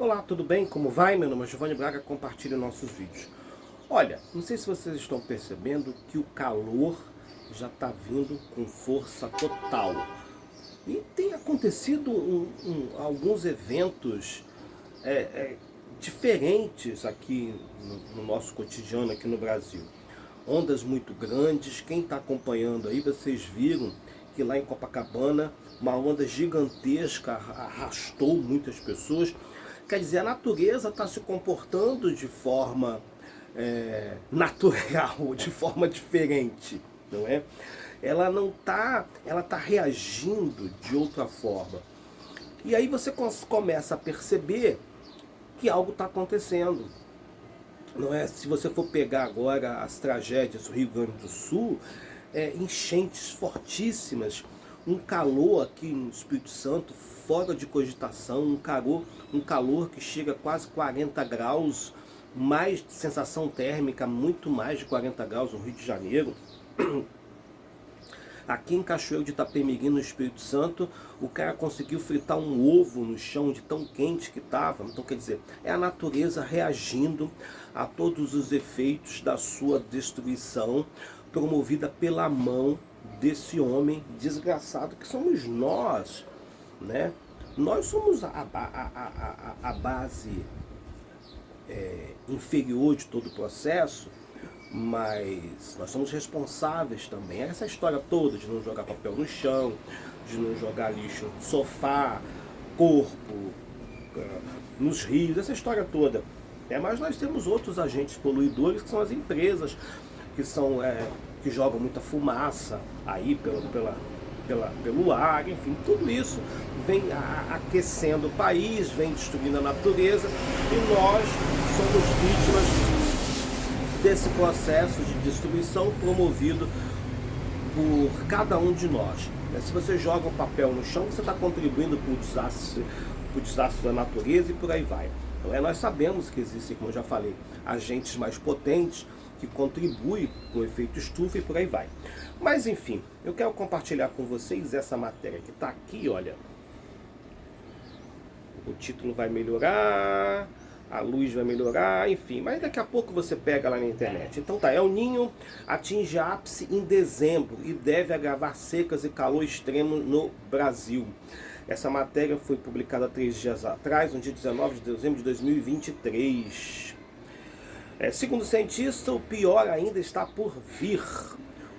Olá, tudo bem? Como vai? Meu nome é Giovanni Braga, compartilhe nossos vídeos. Olha, não sei se vocês estão percebendo que o calor já está vindo com força total. E tem acontecido alguns eventos diferentes aqui no nosso cotidiano, aqui no Brasil. Ondas muito grandes, quem está acompanhando aí, vocês viram que lá em Copacabana uma onda gigantesca arrastou muitas pessoas. Quer dizer, a natureza está se comportando de forma natural, de forma diferente, não é? Ela não está, ela está reagindo de outra forma. E aí você começa a perceber que algo está acontecendo, não é? Se você for pegar agora as tragédias do Rio Grande do Sul, enchentes fortíssimas, um calor aqui no Espírito Santo fora de cogitação, um calor que chega a quase 40 graus, mais de sensação térmica, muito mais de 40 graus no Rio de Janeiro. Aqui em Cachoeiro de Itapemirim, no Espírito Santo, o cara conseguiu fritar um ovo no chão de tão quente que estava. Então, quer dizer, é a natureza reagindo a todos os efeitos da sua destruição, promovida pela mão desse homem desgraçado que somos nós, né? Nós somos a base inferior de todo o processo, mas nós somos responsáveis também. Essa história toda de não jogar papel no chão, de não jogar lixo no sofá, corpo, nos rios, essa história toda. Mas nós temos outros agentes poluidores que são as empresas, que são que jogam muita fumaça aí pelo ar, enfim, tudo isso vem aquecendo o país, vem destruindo a natureza, e nós somos vítimas desse processo de destruição promovido por cada um de nós. Se você joga um papel no chão, você está contribuindo para o desastre da natureza e por aí vai. Então, nós sabemos que existem, como eu já falei, agentes mais potentes que contribuem com o efeito estufa e por aí vai. Mas enfim, eu quero compartilhar com vocês essa matéria que está aqui, olha. O título vai melhorar, a luz vai melhorar, enfim, mas daqui a pouco você pega lá na internet. Então tá, El Niño atinge ápice em dezembro e deve agravar secas e calor extremo no Brasil. Essa matéria foi publicada 3 dias atrás, no dia 19 de dezembro de 2023. Segundo o cientista, o pior ainda está por vir.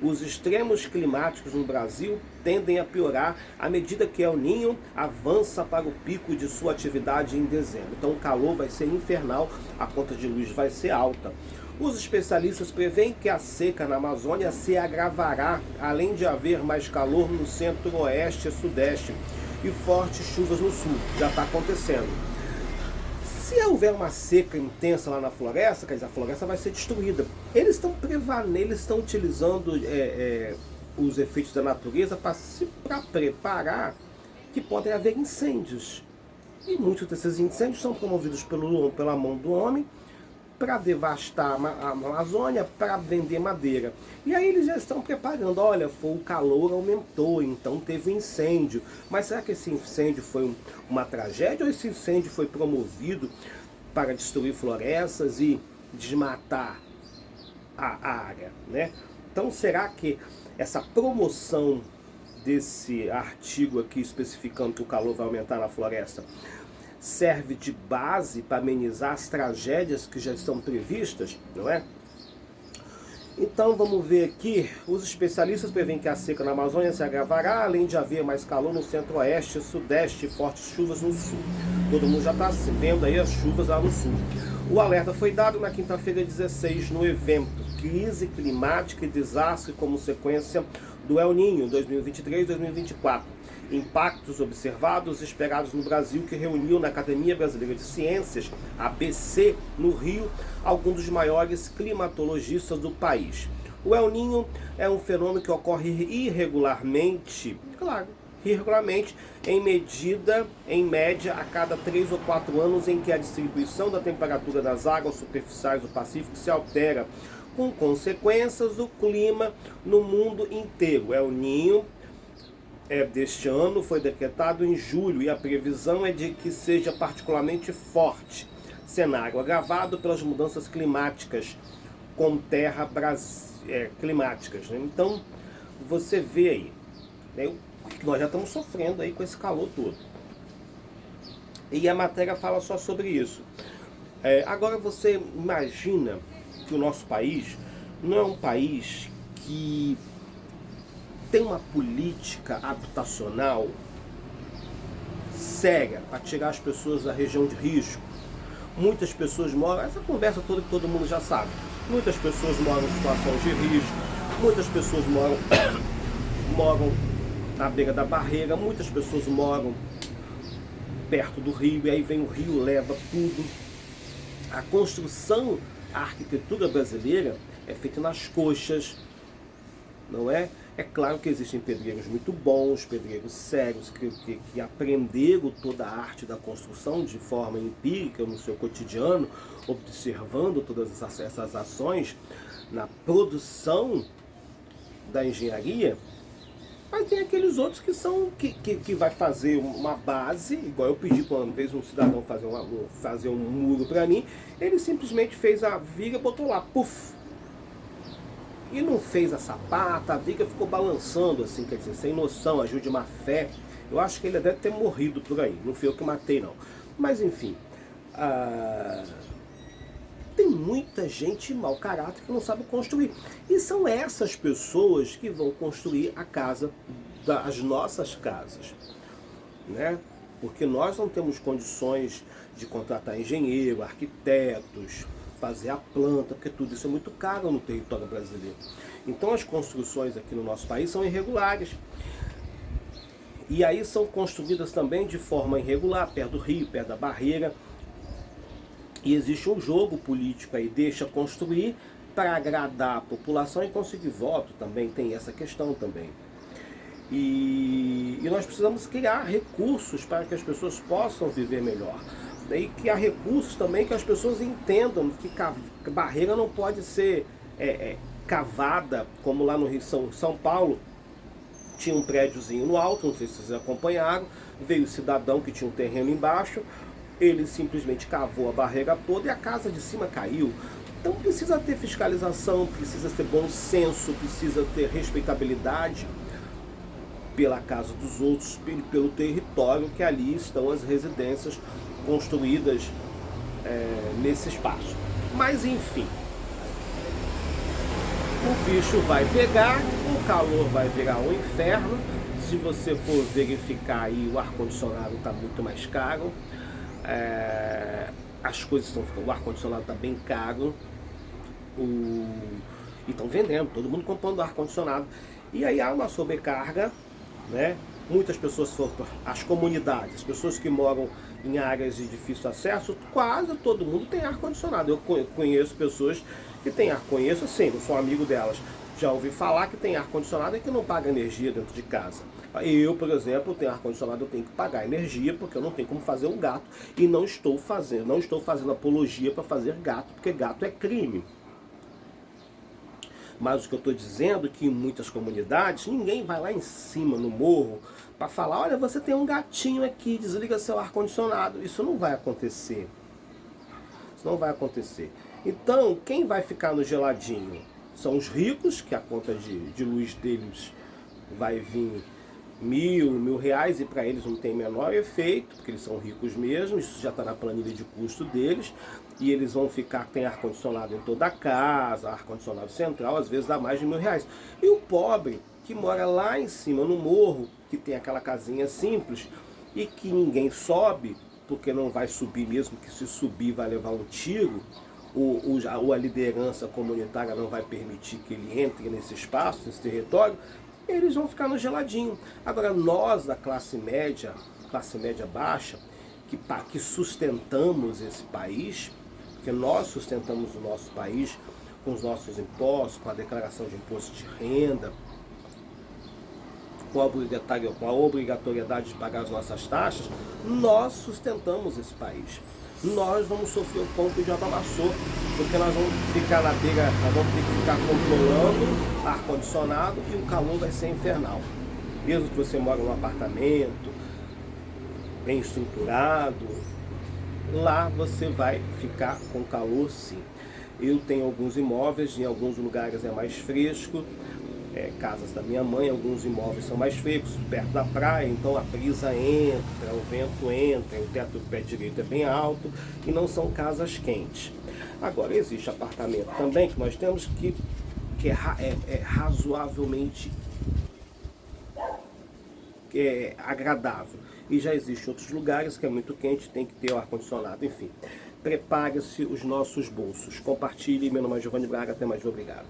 Os extremos climáticos no Brasil tendem a piorar à medida que El Niño avança para o pico de sua atividade em dezembro. Então o calor vai ser infernal, a conta de luz vai ser alta. Os especialistas preveem que a seca na Amazônia se agravará, além de haver mais calor no centro-oeste e sudeste e fortes chuvas no sul. Já está acontecendo. Se houver uma seca intensa lá na floresta, quer dizer, a floresta vai ser destruída. Eles estão utilizando os efeitos da natureza para preparar que podem haver incêndios. E muitos desses incêndios são promovidos pela mão do homem para devastar a Amazônia, para vender madeira. E aí eles já estão preparando, olha, o calor aumentou, então teve um incêndio. Mas será que esse incêndio foi uma tragédia ou esse incêndio foi promovido para destruir florestas e desmatar a área, né? Então será que essa promoção desse artigo aqui especificando que o calor vai aumentar na floresta serve de base para amenizar as tragédias que já estão previstas, não é? Então vamos ver aqui, os especialistas preveem que a seca na Amazônia se agravará, além de haver mais calor no centro-oeste, sudeste e fortes chuvas no sul. Todo mundo já está vendo aí as chuvas lá no sul. O alerta foi dado na quinta-feira 16 no evento Crise Climática e Desastre como sequência do El Niño 2023-2024. Impactos observados e esperados no Brasil, que reuniu na Academia Brasileira de Ciências, ABC, no Rio, alguns dos maiores climatologistas do país. O El Niño é um fenômeno que ocorre irregularmente, em média a cada 3 ou 4 anos, em que a distribuição da temperatura das águas superficiais do Pacífico se altera, com consequências do clima no mundo inteiro. El Niño deste ano, foi decretado em julho e a previsão é de que seja particularmente forte. Cenário agravado pelas mudanças climáticas com climáticas, né? Então, você vê aí, né, nós já estamos sofrendo aí com esse calor todo. E a matéria fala só sobre isso. Agora você imagina que o nosso país não é um país que tem uma política habitacional séria para tirar as pessoas da região de risco. Muitas pessoas moram, essa conversa toda que todo mundo já sabe, muitas pessoas moram em situações de risco, muitas pessoas moram na beira da barreira, muitas pessoas moram perto do rio, e aí vem o rio, leva tudo. A construção, a arquitetura brasileira é feita nas coxas, não é? É claro que existem pedreiros muito bons, pedreiros sérios, que aprenderam toda a arte da construção de forma empírica no seu cotidiano, observando todas essas ações na produção da engenharia. Mas tem aqueles outros que vai fazer uma base, igual eu pedi para uma vez um cidadão fazer um muro para mim, ele simplesmente fez a viga, botou lá, puf! E não fez a sapata, a viga ficou balançando assim, quer dizer, sem noção, agiu de má fé. Eu acho que ele deve ter morrido por aí, não fui eu que matei não. Mas enfim, tem muita gente mau caráter que não sabe construir. E são essas pessoas que vão construir as nossas casas, né? Porque nós não temos condições de contratar engenheiro, arquitetos, fazer a planta, porque tudo isso é muito caro no território brasileiro. Então as construções aqui no nosso país são irregulares. E aí são construídas também de forma irregular, perto do rio, perto da barreira. E existe um jogo político aí, deixa construir para agradar a população e conseguir voto também, tem essa questão também. E nós precisamos criar recursos para que as pessoas possam viver melhor. E criar recursos também que as pessoas entendam que barreira não pode ser cavada, como lá no Rio São Paulo, tinha um prédiozinho no alto, não sei se vocês acompanharam, veio o cidadão que tinha um terreno embaixo, ele simplesmente cavou a barreira toda e a casa de cima caiu. Então precisa ter fiscalização, precisa ter bom senso, precisa ter respeitabilidade pela casa dos outros, pelo território que ali estão as residências construídas nesse espaço. Mas enfim, o bicho vai pegar, o calor vai virar um inferno. Se você for verificar aí, o ar-condicionado está muito mais caro, as coisas estão ficando, o ar-condicionado está bem caro, e estão vendendo, todo mundo comprando ar-condicionado, e aí há uma sobrecarga, né? Muitas pessoas foram, as comunidades, as pessoas que moram em áreas de difícil acesso, quase todo mundo tem ar-condicionado. Eu conheço pessoas que têm conheço assim, não sou amigo delas, já ouvi falar que tem ar-condicionado e que não paga energia dentro de casa. Eu, por exemplo, tenho ar-condicionado, eu tenho que pagar energia, porque eu não tenho como fazer um gato, e não estou fazendo apologia para fazer gato, porque gato é crime. Mas o que eu estou dizendo é que em muitas comunidades, ninguém vai lá em cima, no morro, para falar, olha, você tem um gatinho aqui, desliga seu ar-condicionado. Isso não vai acontecer. Isso não vai acontecer. Então, quem vai ficar no geladinho? São os ricos, que a conta de luz deles vai vir R$ 1.000 e para eles não tem menor efeito, porque eles são ricos mesmo, isso já está na planilha de custo deles, e eles vão ficar, tem ar-condicionado em toda a casa, ar-condicionado central, às vezes dá mais de R$ 1.000. E o pobre, que mora lá em cima no morro, que tem aquela casinha simples, e que ninguém sobe, porque não vai subir mesmo, que se subir vai levar um tiro, ou a liderança comunitária não vai permitir que ele entre nesse espaço, nesse território, eles vão ficar no geladinho. Agora nós, da classe média baixa, que sustentamos esse país, porque nós sustentamos o nosso país com os nossos impostos, com a declaração de imposto de renda, com a obrigatoriedade de pagar as nossas taxas, nós sustentamos esse país. Nós vamos sofrer o pão que o diabo amassou, porque nós vamos ficar na beira, nós vamos ter que ficar controlando ar-condicionado e o calor vai ser infernal. Mesmo que você mora num apartamento bem estruturado, lá você vai ficar com calor sim. Eu tenho alguns imóveis, em alguns lugares é mais fresco, casas da minha mãe, alguns imóveis são mais frescos, perto da praia, então a brisa entra, o vento entra, o teto do pé direito é bem alto e não são casas quentes. Agora, existe apartamento também que nós temos que é razoavelmente agradável. E já existem outros lugares que é muito quente, tem que ter o ar-condicionado, enfim. Prepare-se os nossos bolsos. Compartilhe. Meu nome é Giovanni Braga. Até mais. Obrigado.